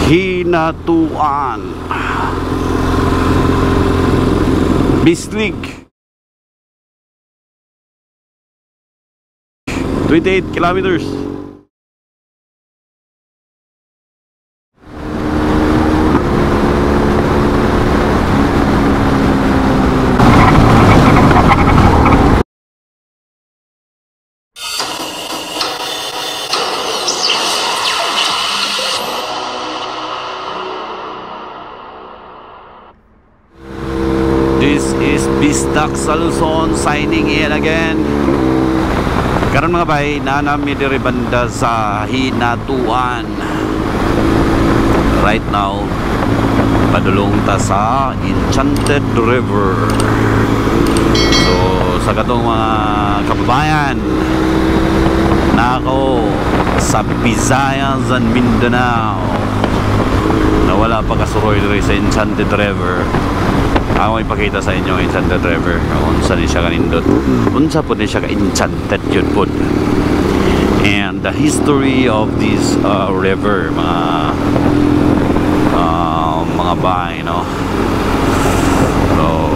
hinatuan. BisDaK 28 kilometers. This is BisDaK sa Luzon signing in again. Karon mga bay, nanami diri banda sa hinatuan. Right now, padulong ta sa Enchanted River. So, sa katong mga kababayan, nako sa Visayas and Mindanao, na wala pa kasuroy diri sa Enchanted River. Ako ipakita sa inyo ang Enchanted River. Unsa ni siya kanindot, unsa po ni siya ka-enchanted yun po. And the history of this river, mga bahay, no? So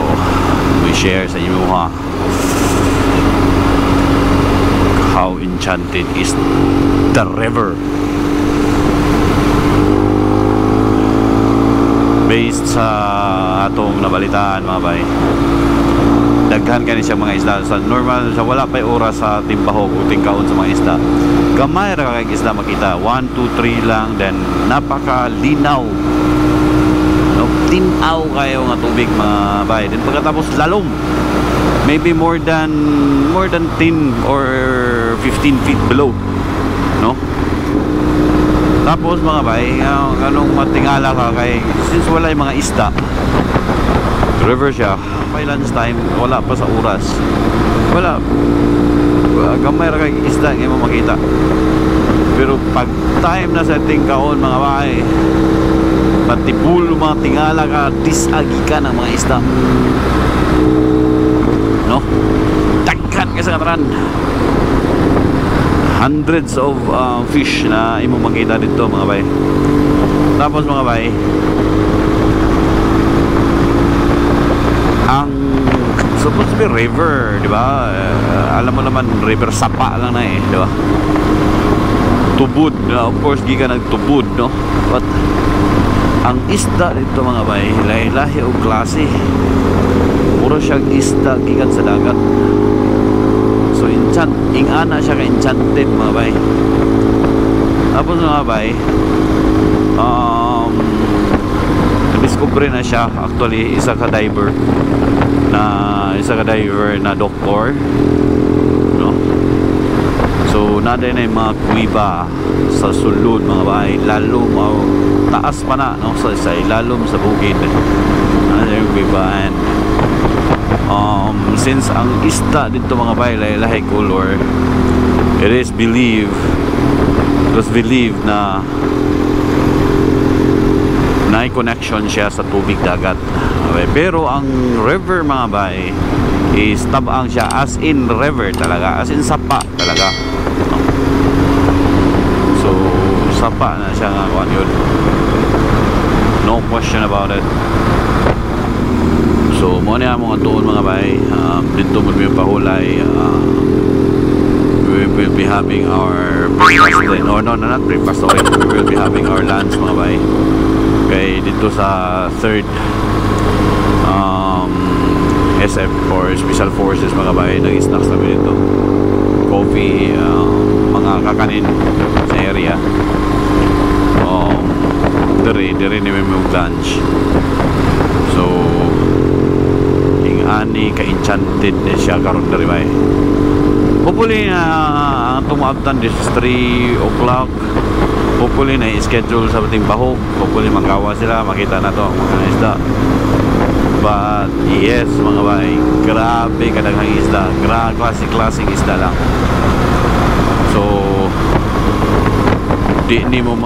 we share sa inyo how enchanted is the river. Based sa atong nabalitaan mga bay, daghan kani siya mga isda. Sa normal sa wala pa'y oras sa timbahog o tingkaon sa mga isda, gamay ra kay isda makita, 1, 2, 3 lang. Then napakalinaw, no? Tinaw kayo nga tubig mga bay. Then pagkatapos lalom, maybe more than 10 or 15 feet below, no? Tapos mga bay, anong matingala ka kay, since wala yung mga isda, river siya, by lunch time, wala pa sa oras, wala, gamay ra kay isda ngayon mo makita. Pero pag time na sa tingkaon mga bay, patipul mga tingala ka, disagi ka ng mga isda, no? Daghan ka sa kataran, hundreds of fish na imo makita dito mga bay. Tapos mga bay, ang supposed to be river, di ba? Alam mo naman, river sapa lang na eh, di ba? Tubod, of course giga nagtubod, no? But ang isda dito mga bay, lahi-lahi o klase. Puro siyang isda gikan sa dagat. So ingana siya ka-enchanted mga bay. Tapos mga bay, discover na siya actually isa ka diver na doktor, no? So naday na yung mga kuiba sa sulod mga bay, lalom taas pa na, no? Sa lalom sa bukid, naday yung kuiba. And since ang isda dito mga bay lahi color, it was believed na may connection siya sa tubig dagat. Okay. Pero ang river mga bay is tabang siya, as in river talaga, as in sapa talaga, no? So sapa na siya nga kung yun, no question about it. So mo na mga tuon mga bay, dito mo yung pahulay. We will be having our breakfast then, or no, not breakfast, sorry, we will be having our lunch mga bay. Okay, dito sa 3rd SF or Special Forces mga bay, nag-snacks namin dito, coffee, mga kakanin sa area. Diri ni may lunch. So ani ka-enchanted siya karon diri bay. Hopefully na tumabtan this 3 o'clock. Hopefully na schedule sa bating bahog. Hopefully magawa sila, makita na to ang mga isda. But yes mga bay, grabe kadaghang isda, klaseng isda lang. So di ni mo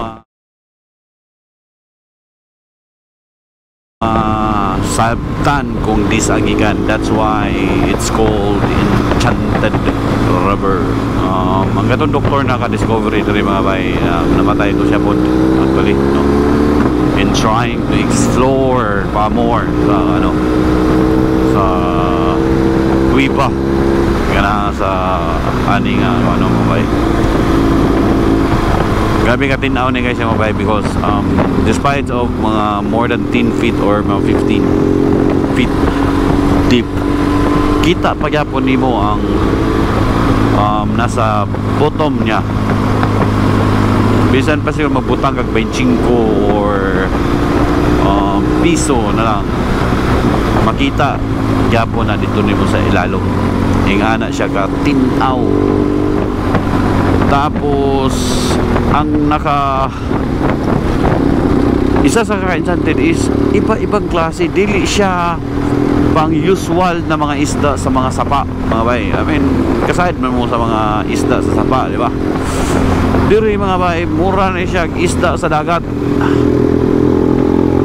sabtan kung disagikan. That's why it's called Enchanted River. Ang gatong doktor na ka-discovery ito rin mga bay, namatay ito siya po actually, no? and trying to explore pa more sa ano, sa Tuiba kana sa aning ano mabay. Grabe ka tinaw ni guys yung mabay, because despite of mga more than 10 feet or mga 15 feet deep, kita pa gyapon nimo ang nasa bottom niya. Bisan pa siguro magbutang kag 25 or piso na lang, makita gyapon na dito nimo sa ilalom. Ingana siya ka tinaw. Tapos ang isa sa ka-enchanted is iba-ibang klase, dili siya pang usual na mga isda sa mga sapa mga bay. I mean, kasahid man mo sa mga isda sa sapa, di ba? Diri mga bay, mura na siya isda sa dagat.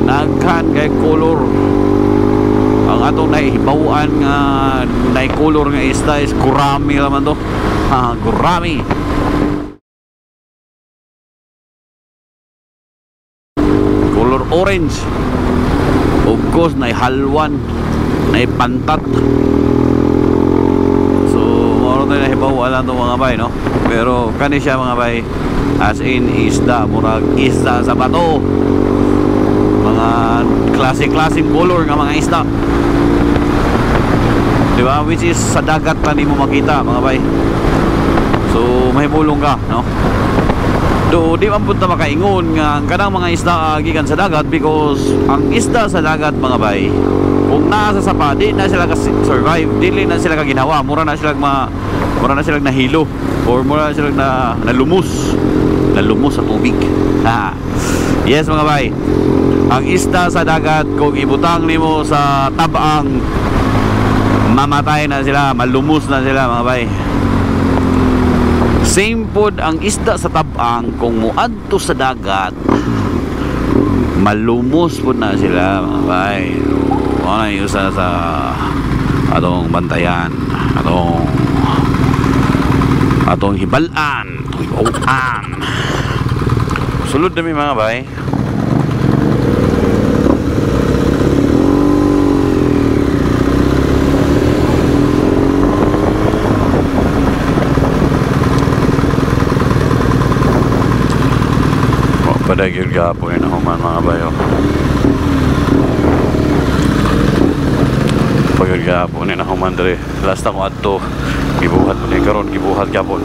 Nagkan kay color. Ang atong naihibawaan nga naik-color nga isda is gurami naman to. Gurami. Color orange. Of course, naihalwan, naipantat. So, moro tayo nahibawa lang itong mga bay, no? Pero kani siya mga bay, as in isda, murag isda sa bato. Mga klase-klaseng color nga mga isda, diba? Which is sa dagat pa ni mo makita mga bay. So mahibulong ka, no? Do di man punta makaingon nga kanang mga isda gikan sa dagat, because ang isda sa dagat mga bay, kung nasa sapa, di na sila ka-survive, dili na sila kaginawa, mura na sila nahilo, or mura na sila nalumos sa tubig. Yes mga bay, ang isda sa dagat kung ibutang nimo sa tabang, mamatay na sila, malumos na sila mga bay. Same pod ang isda sa tabang, kung muadto sa dagat, malumos po na sila mga bay. Ano yung isa sa atong bantayan, atong hibalan, atong hibawan. Sulod na mga bay. Padagil gapo yun ako man mga bayo. Pagil gapo yun ako man dali. Last ako ato, gibuhat po ni karon, gibuhat gapo.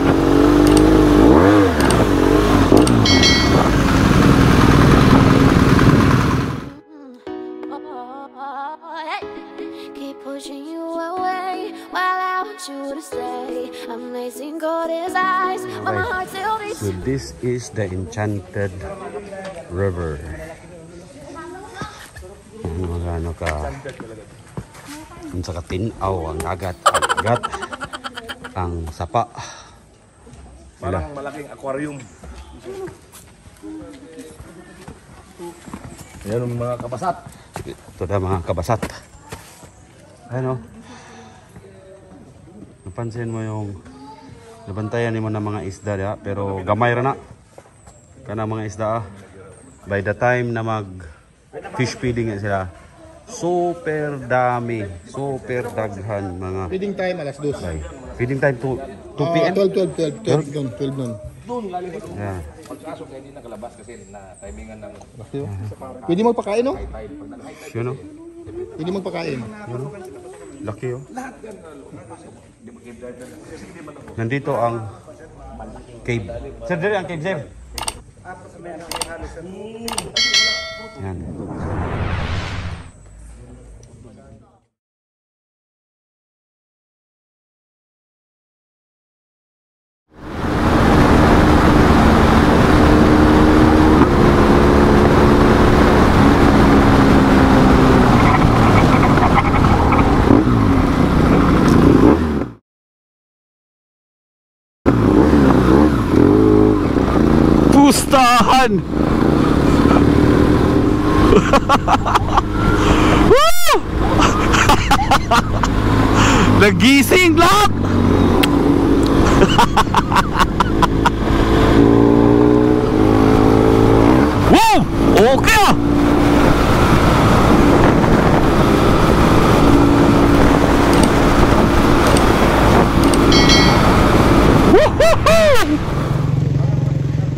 Keep pushing you away while I want you to stay. Amazing God is eyes, but my heart still beats. So this is the Enchanted River. Ano ka? Ang sa katinaw, ang dagat, ang sapa. Parang malaking aquarium. Yan ang mga kabasat. Ito na mga kabasat. Ano? Napansin mo yung nabantayan mo ng mga isda ya, pero gamay ra na. Kana mga isda by the time na mag fish feeding sila, super dami, super daghan mga. Feeding time alas 2. Feeding time 2 PM. 12 nun. Doon galing ito. Yeah. Pagkaso kayo hindi nakalabas kasi na timingan ng Pwede magpakain, no? Yun o. Pwede magpakain. Laki oh. Nandito ang cave. Sir, dali ang cave, sir. Yan. Pustahan! Nagising lahat! Wow! Okay ah!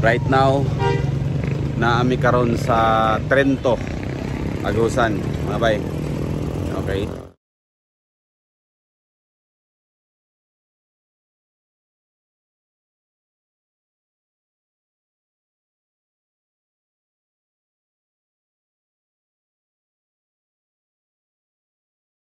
Right now, naami karon sa Trento, Agusan, mga bay. Okay.